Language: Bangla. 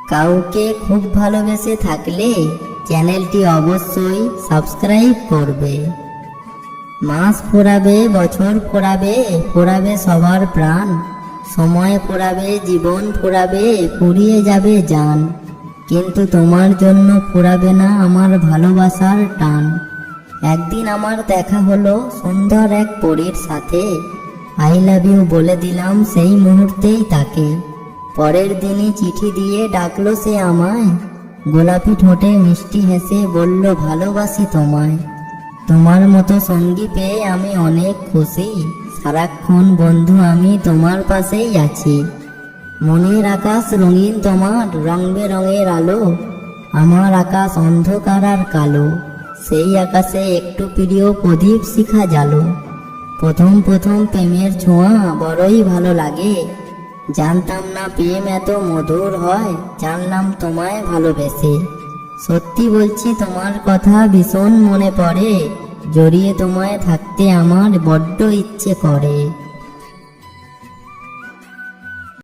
কাউকে খুব ভালোবেসে থাকলে চ্যানেলটি অবশ্যই সাবস্ক্রাইব করবে। মাস ফুরাবে, বছর ফুরাবে, ফুরাবে সবার প্রাণ, সময় ফুরাবে, জীবন ফুরাবে, ফুরিয়ে যাবে জান, কিন্তু তোমার জন্য ফুরাবে না আমার ভালোবাসার টান। একদিন আমার দেখা হলো সুন্দর এক পরীর সাথে, আই লাভ ইউ বলে দিলাম সেই মুহূর্তেই তাকে। পরের দিনই চিঠি দিয়ে ডাকলো সে আমায়, গোলাপি ঠোঁটে মিষ্টি হেসে বলল ভালোবাসি তোমায়। তোমার মতো সঙ্গী পেয়ে আমি অনেক খুশি, সারাক্ষণ বন্ধু আমি তোমার পাশেই আছি। মনের আকাশ রঙিন তোমার, রং বেরঙের আলো, আমার আকাশ অন্ধকার আর কালো, সেই আকাশে একটু প্রিয় প্রদীপ শিখা জালো। প্রথম প্রথম প্রেমের ছোঁয়া বড়ই ভালো লাগে, জানতাম না প্রেম এত মধুর হয়, জানলাম তোমায় ভালোবেসে। সত্যি বলছি তোমার কথা ভীষণ মনে পড়ে, জড়িয়ে তোমায় থাকতে আমার বড্ড ইচ্ছে করে।